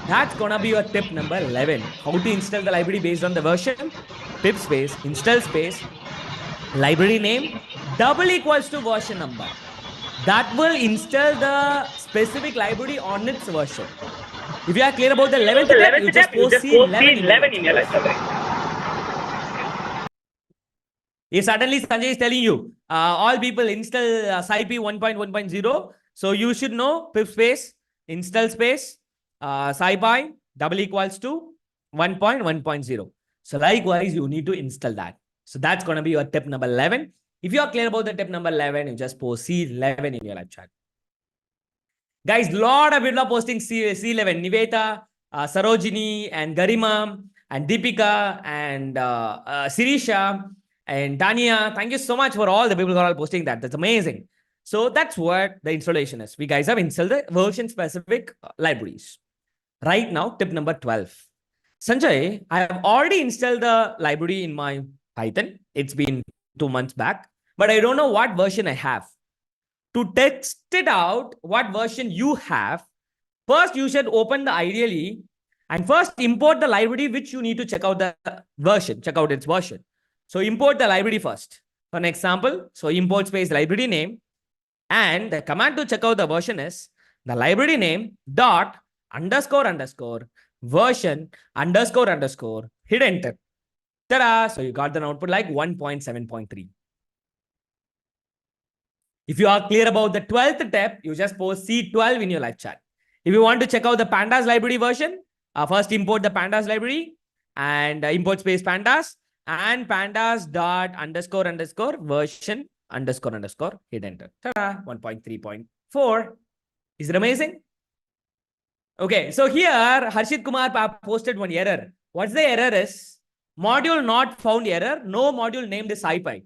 That's gonna be your tip number 11. How to install the library based on the version, pip space, install space, library name, double equals to version number. That will install the specific library on its version. If you are clear about the 11th step, you just post C11 in your live chat. If suddenly Sanjay is telling you, all people install SciP 1.1.0, so you should know pip space, install space, SciPy double equals to 1.1.0. So likewise, you need to install that. So that's going to be your tip number 11. If you are clear about the tip number 11, you just post C11 in your live chat. Guys, lot of people are posting C11. Niveta, Sarojini, and Garima, and Deepika, and Sirisha, and Tanya. Thank you so much for all the people who are all posting that. That's amazing. So that's what the installation is. We guys have installed the version-specific libraries. Right now, tip number 12. Sanjay, I have already installed the library in my Python. It's been 2 months back, but I don't know what version I have. To test it out, what version you have, first you should open the IDLE and first import the library which you need to check out the version, check out its version. So import the library first. For an example, so import space library name, and the command to check out the version is the library name dot underscore underscore version underscore underscore, hit enter. Ta-da! So you got the output like 1.7.3. If you are clear about the 12th step, you just post C12 in your live chat. If you want to check out the pandas library version, first import the pandas library and import space pandas and pandas dot underscore underscore version underscore underscore, hit enter. Ta-da! 1.3.4. Is it amazing? Okay, so here Harshit Kumar posted one error. What's the error is? Module not found error. No module named is SciPy.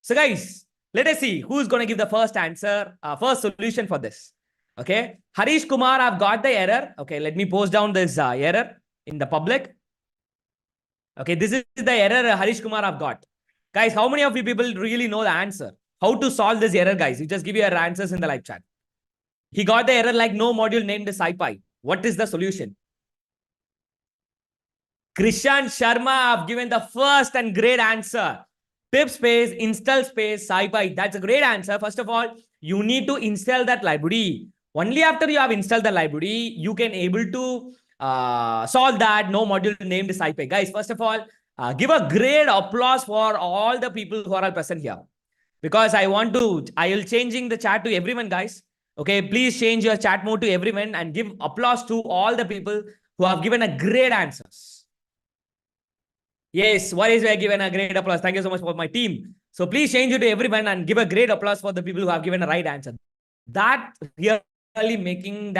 So guys, let us see who's going to give the first answer, first solution for this. Okay, Harish Kumar, I've got the error. Okay, let me post down this error in the public. Okay, this is the error Harish Kumar I've got. Guys, how many of you people really know the answer? How to solve this error, guys? You just give your answers in the live chat. He got the error like no module named is SciPy. What is the solution? Krishan Sharma, I've given the first and great answer. Pip space, install space, SciPy. That's a great answer. First of all, you need to install that library. Only after you have installed the library, you can able to solve that no module named SciPy. Guys, first of all, give a great applause for all the people who are all present here. Because I will changing the chat to everyone, guys. Okay, please change your chat mode to everyone and give applause to all the people who have given a great answers. Yes, what is given a great applause? Thank you so much for my team. So please change it to everyone and give a great applause for the people who have given a right answer. That really making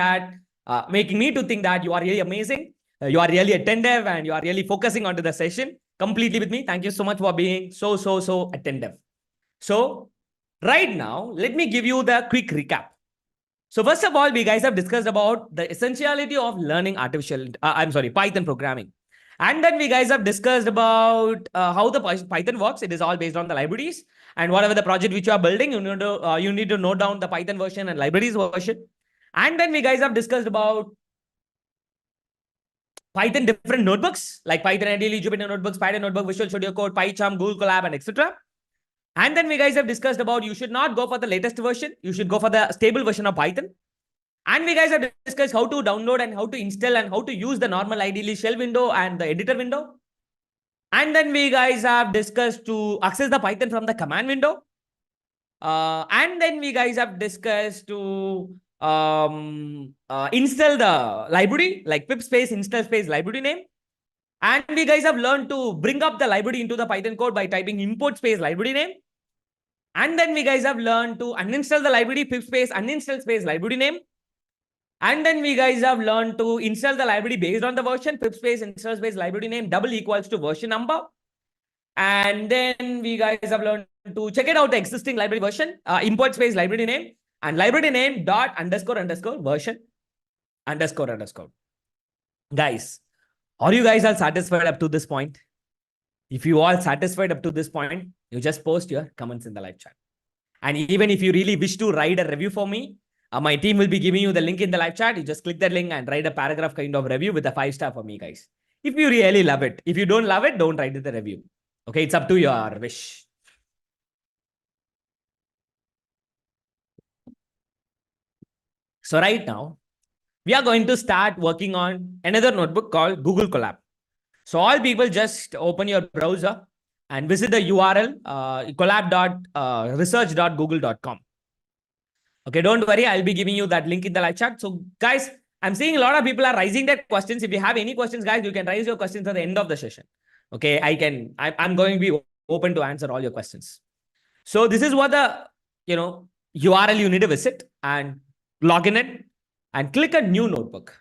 me to think that you are really amazing. You are really attentive and you are really focusing onto the session completely with me. Thank you so much for being so attentive. So right now, let me give you the quick recap. So first of all, we guys have discussed about the essentiality of learning Python programming. And then we guys have discussed about how the Python works. It is all based on the libraries. And whatever the project which you are building, you need to note down the Python version and libraries version. And then we guys have discussed about Python different notebooks, like Python IDLE, Jupyter Notebooks, Python Notebook, Visual Studio Code, PyCharm, Google Colab, and etc. And then we guys have discussed about you should not go for the latest version. You should go for the stable version of Python. And we guys have discussed how to download and how to install and how to use the normal IDLE shell window and the editor window. And then we guys have discussed to access the Python from the command window. And then we guys have discussed to install the library, like pip space, install space, library name. And we guys have learned to bring up the library into the Python code by typing import space, library name. And then we guys have learned to uninstall the library, pip space, uninstall space, library name. And then we guys have learned to install the library based on the version, pip space, install space, library name, double equals to version number. And then we guys have learned to check it out the existing library version, import space, library name, and library name dot underscore underscore version underscore underscore. Guys, are you guys all satisfied up to this point? If you all satisfied up to this point, you just post your comments in the live chat. And even if you really wish to write a review for me, My team will be giving you the link in the live chat. You just click that link and write a paragraph kind of review with a 5-star for me, guys. If you really love it. If you don't love it, don't write the review. Okay, it's up to your wish. So right now, we are going to start working on another notebook called Google Colab. So all people just open your browser and visit the URL collab.research.google.com. Okay, don't worry. I'll be giving you that link in the live chat. So guys, I'm seeing a lot of people are raising their questions. If you have any questions, guys, you can raise your questions at the end of the session. Okay, I'm going to be open to answer all your questions. So this is what the, URL you need to visit and log in it and click a new notebook.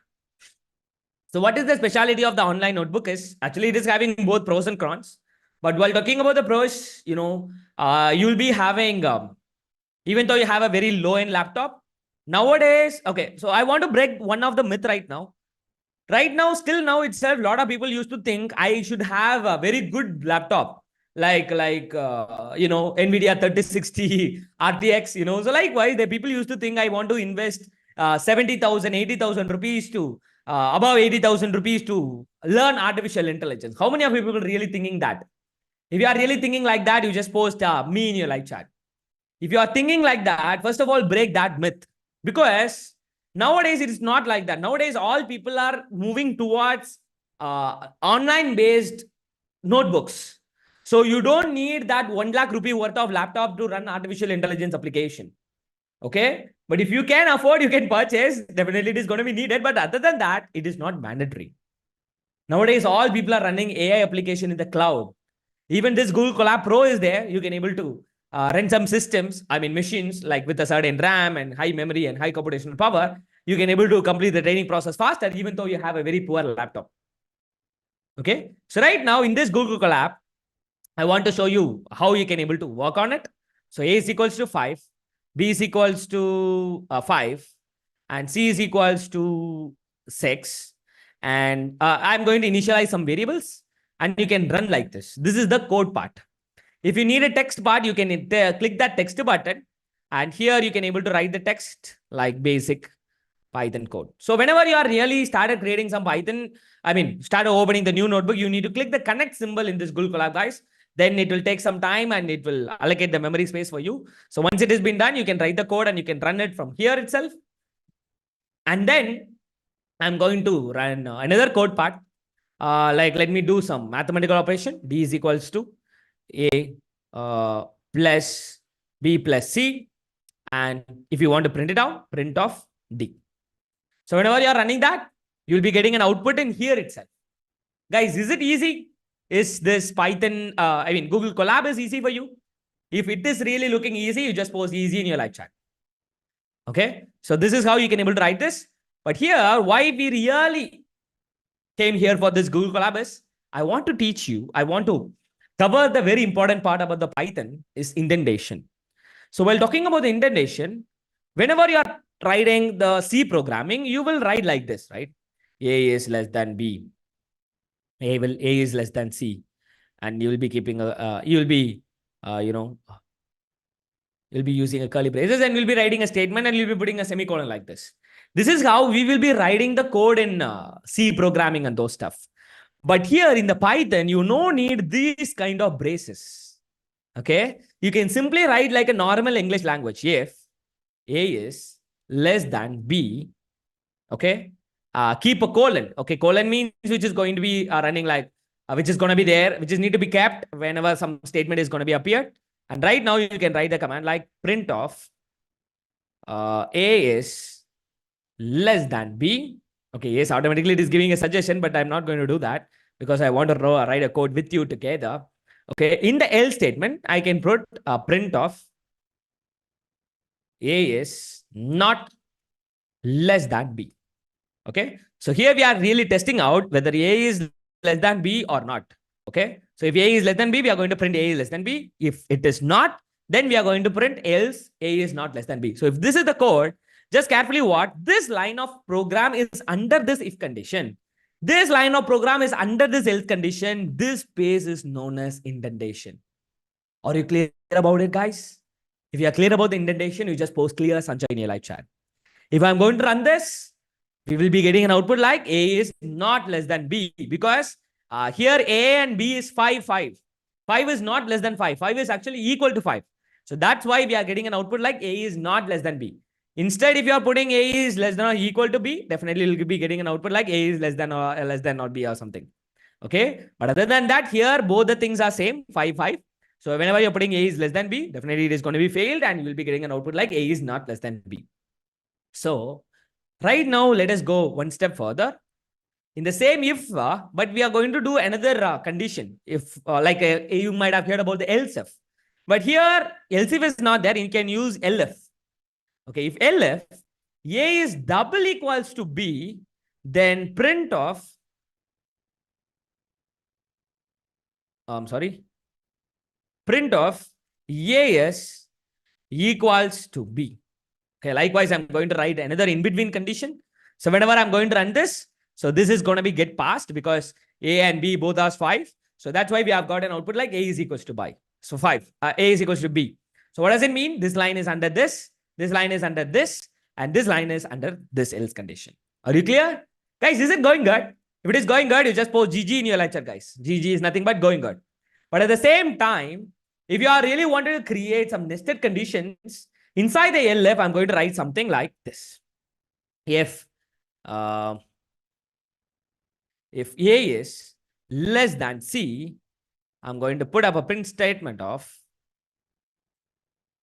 So what is the specialty of the online notebook is actually it is having both pros and cons. But while talking about the pros, you'll be having, even though you have a very low end laptop nowadays. Okay. So I want to break one of the myth right now. Right now, still now itself, a lot of people used to think I should have a very good laptop like NVIDIA 3060 RTX, So likewise, the people used to think I want to invest 70,000, 80,000 rupees to above 80,000 rupees to learn artificial intelligence. How many of you people really thinking that? If you are really thinking like that, you just post me in your live chat. If you are thinking like that, first of all, break that myth. Because nowadays, it is not like that. Nowadays, all people are moving towards online-based notebooks. So you don't need that 1 lakh rupee worth of laptop to run artificial intelligence application. Okay. But if you can afford, you can purchase. Definitely it is going to be needed. But other than that, it is not mandatory. Nowadays, all people are running AI application in the cloud. Even this Google Colab Pro is there. You can able to run some systems, machines like with a certain RAM and high memory and high computational power. You can able to complete the training process faster, even though you have a very poor laptop. Okay. So right now in this Google Colab, I want to show you how you can able to work on it. So A is equals to 5, B is equals to 5, and C is equals to 6. And I'm going to initialize some variables and you can run like this. This is the code part. If you need a text part, you can click that text button. And here you can able to write the text like basic Python code. So whenever you are really started creating some Python, started opening the new notebook, you need to click the connect symbol in this Google Colab, guys. Then it will take some time and it will allocate the memory space for you. So once it has been done, you can write the code and you can run it from here itself. And then I'm going to run another code part. Let me do some mathematical operation. D is equals to A plus B plus C. And if you want to print it out, print off D. So whenever you are running that, you'll be getting an output in here itself. Guys, is it easy? Is this Python, Google Colab is easy for you? If it is really looking easy, you just post easy in your live chat. Okay. So this is how you can able to write this. But here, why we really came here for this Google Colab is, I want to teach you, I want to cover the very important part about the Python is indentation. So while talking about the indentation, whenever you are writing the C programming, you will write like this, right? A is less than B. A is less than C. And you will be keeping you'll be using a curly braces and we'll be writing a statement and you'll be putting a semicolon like this. This is how we will be writing the code in C programming and those stuff. But here in the Python, you no need these kind of braces. Okay. You can simply write like a normal English language. If A is less than B, okay, keep a colon. Okay. Colon means which is going to be running like, which is going to be there, which is need to be kept whenever some statement is going to be appeared. And right now you can write the command like print of A is less than B. Okay, yes, automatically it is giving a suggestion, but I'm not going to do that because I want to write a code with you together. Okay, in the else statement, I can put a print of A is not less than B. Okay, so here we are really testing out whether A is less than B or not. Okay, so if A is less than B, we are going to print A is less than B. If it is not, then we are going to print else A is not less than B. So if this is the code, just carefully what this line of program is under this if condition. This line of program is under this else condition. This space is known as indentation. Are you clear about it, guys? If you are clear about the indentation, you just post clear Sanjay in your live chat. If I'm going to run this, we will be getting an output like A is not less than B, because here A and B is 5, 5. 5 is not less than 5. 5 is actually equal to 5. So that's why we are getting an output like A is not less than B. Instead, if you are putting A is less than or equal to B, definitely you'll be getting an output like A is less than or B or something. Okay. But other than that, here both the things are same, 5, 5. So whenever you're putting A is less than B, definitely it is going to be failed and you will be getting an output like A is not less than B. So right now, let us go one step further. In the same if, but we are going to do another condition. If you might have heard about the else if. But here, else if is not there, you can use elif. Okay, if elif, A is double equals to B, then print of, print of A is equals to B. Okay, likewise, I'm going to write another in-between condition. So whenever I'm going to run this, so this is going to be get passed because A and B both are 5. So that's why we have got an output like A is equals to B. So 5, A is equals to B. So what does it mean? This line is under this line is under this, and this line is under this else condition. Are you clear? Guys, is it going good? If it is going good, you just post GG in your lecture, guys. GG is nothing but going good. But at the same time, if you are really wanting to create some nested conditions, inside the elif, I'm going to write something like this. If A is less than C, I'm going to put up a print statement of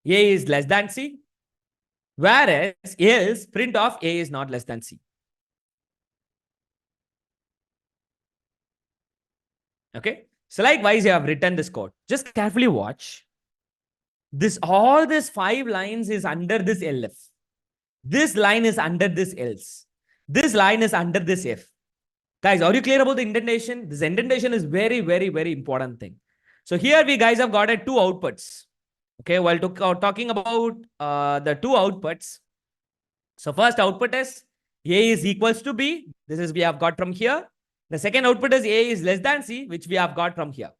A is less than C, whereas else print of A is not less than C. Okay. So likewise, you have written this code. Just carefully watch. All these 5 lines is under this elif. This line is under this else. This line is under this if. Guys, are you clear about the indentation? This indentation is very, very, very important thing. So here we guys have got 2 outputs. Okay, while talking about the 2 outputs. So first output is A is equals to B. This is we have got from here. The second output is A is less than C, which we have got from here.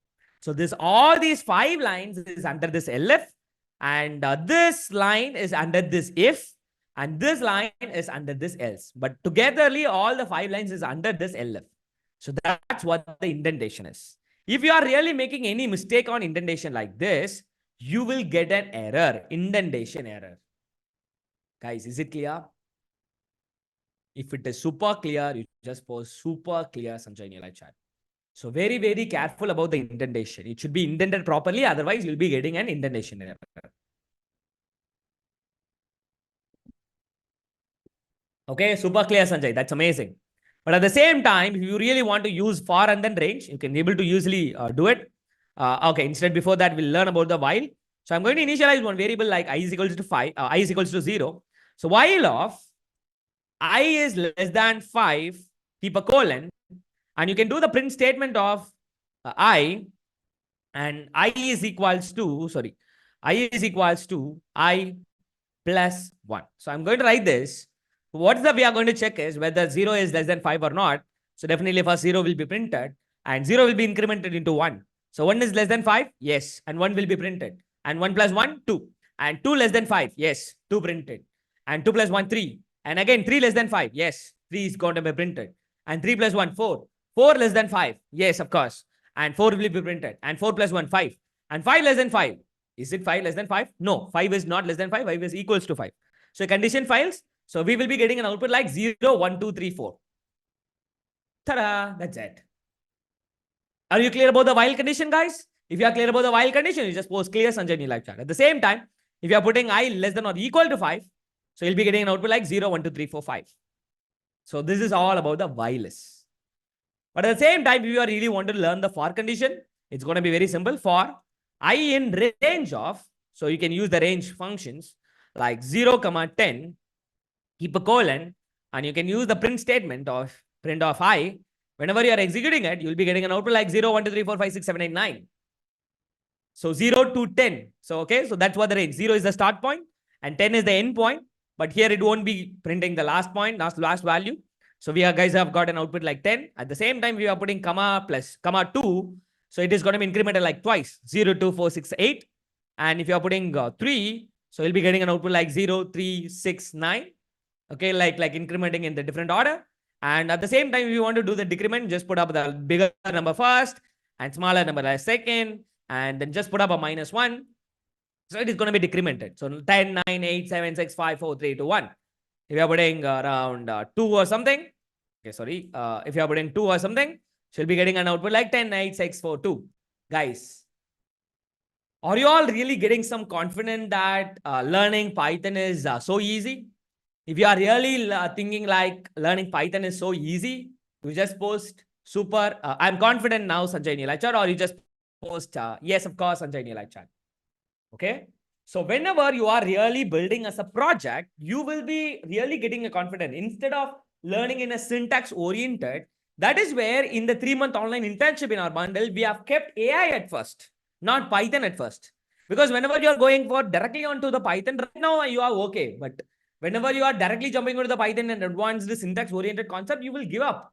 So all these 5 lines is under this elif, and this line is under this if, and this line is under this else. But togetherly, all the 5 lines is under this elif. So that's what the indentation is. If you are really making any mistake on indentation like this, you will get an error, indentation error. Guys, is it clear? If it is super clear, you just post super clear, Sanjay, in your live chat. So very, very careful about the indentation. It should be indented properly. Otherwise, you'll be getting an indentation error. Okay, super clear, Sanjay. That's amazing. But at the same time, if you really want to use for and then range, you can be able to usually do it. Okay, instead before that, we'll learn about the while. So I'm going to initialize one variable like I is equals to 5, I is equals to 0. So while of I is less than 5, keep a colon, and you can do the print statement of I, and I is equals to, I plus 1. So I'm going to write this. What we are going to check is whether 0 is less than 5 or not. So definitely first 0 will be printed, and 0 will be incremented into 1. So 1 is less than 5, yes, and 1 will be printed. And 1 plus 1, 2. And 2 less than 5, yes, 2 printed. And 2 plus 1, 3. And again, 3 less than 5, yes, 3 is going to be printed. And 3 plus 1, 4. 4 less than 5, yes, of course. And 4 will be printed. And 4 plus 1, 5. And 5 less than 5. Is it 5 less than 5? No, 5 is not less than 5. 5 is equals to 5. So condition fails. So we will be getting an output like 0, 1, 2, 3, 4. Ta-da! That's it. Are you clear about the while condition, guys? If you are clear about the while condition, you just post clear Sanjay in your live chat. At the same time, if you are putting I less than or equal to 5, so you'll be getting an output like 0, 1, 2, 3, 4, 5. So this is all about the while is. But at the same time, if you are really want to learn the for condition, it's going to be very simple. For I in range of, so you can use the range functions like 0, 10, keep a colon, and you can use the print statement of print of I. Whenever you are executing it, you'll be getting an output like 0, 1, 2, 3, 4, 5, 6, 7, 8, 9. So 0 to 10. So, okay, so that's what the range. 0 is the start point and 10 is the end point. But here it won't be printing the last point, last value. So we guys have got an output like 10. At the same time, we are putting comma plus comma 2. So it is going to be incremented like twice. 0, 2, 4, 6, 8. And if you are putting 3, so you'll be getting an output like 0, 3, 6, 9. Okay, like incrementing in the different order. And at the same time, if you want to do the decrement, just put up the bigger number first and smaller number as second, and then just put up a -1. So it is going to be decremented. So 10, 9, 8, 7, 6, 5, 4, 3, 2, 1. If you are putting around 2 or something, okay, sorry, if you are putting 2 or something, she'll be getting an output like 10, 8, 6, 4, 2. Guys, are you all really getting some confidence that learning Python is so easy? If you are really thinking like learning Python is so easy, you just post super, I'm confident now, Sanjay in your live chat, or you just post, yes, of course, Sanjay in your live chat. Okay. So whenever you are really building as a project, you will be really getting a confidence instead of learning in a syntax oriented. That is where in the 3-month online internship in our bundle, we have kept AI at first, not Python at first. Because whenever you are going for directly onto the Python, right now you are okay. But whenever you are directly jumping into the Python and advanced syntax oriented concept, you will give up.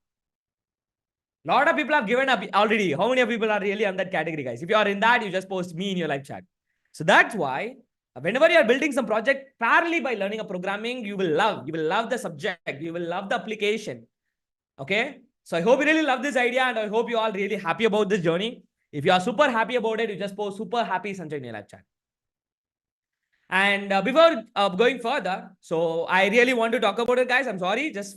A lot of people have given up already. How many of people are really on that category, guys? If you are in that, you just post me in your live chat. So that's why whenever you are building some project parallelly by learning a programming, you will love the subject, you will love the application. Okay. So I hope you really love this idea, and I hope you all really happy about this journey. If you are super happy about it, you just post super happy Sanjay in your live chat. And before going further, so I really want to talk about it, guys. I'm sorry, just